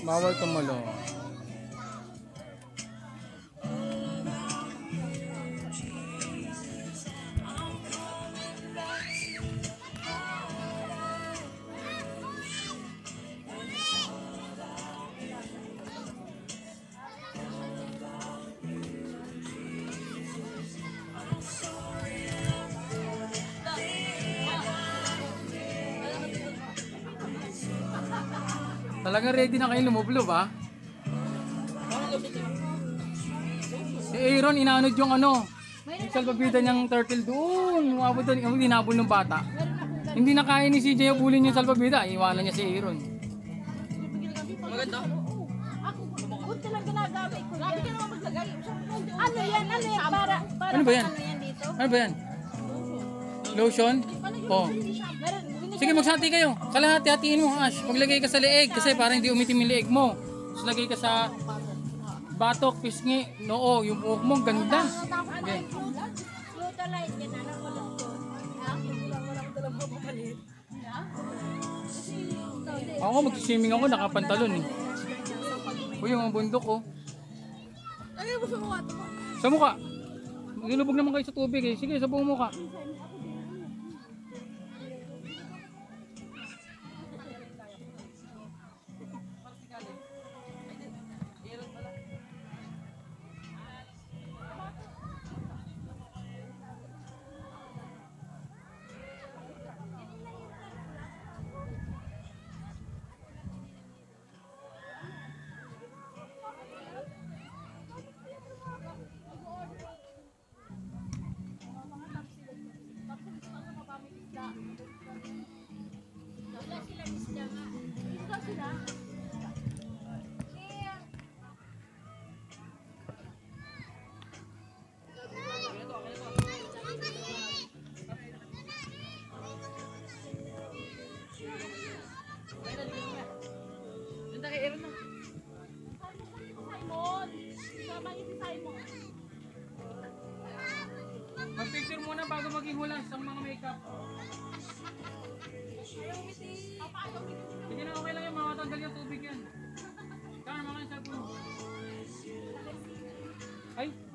Bawal tumulo. Talaga ready na kayo lumublob ha? Si Aaron inaanod yung ano, yung salbabida niyang turtle doon. Umabot doon, yung dinabol ng bata. Hindi na kaya ni CJ abulin yung salbabida, iwanan niya si Aaron. Maganda? Huwag ka lang ginagamit ko. Grabe ka naman maglagay. Ano yan? Ano yan? Para Ano ba yan? ano yan dito? Ano ba yan? Lotion? Oh. Sige, magsati kayo. Kalahati-hatiin mo, Ash. Maglagay ka sa leeg kasi parang hindi umitim yung leeg mo. Tapos lagay ka sa batok, pisngi, noo, yung buhok mo, ganda. Okay. Glutalite yan. Ano ko lang ko? Wala ko talagang mapapalit. Ako, mag-swimming ako, nakapantalon eh. Uy, yung mga bundok oh. Ano mo sa mukha? Sa mukha. Maglulubog naman kayo sa tubig eh. Sige, sa buong mukha. Ganda kay Aaron na. Simon! Sama niyo si Simon. Mag-picture muna bago maging hulas ang mga makeup. Sige na, okay lang yung makatanggal yung tubig yan. Kaya naman kayo sa puno. Ay!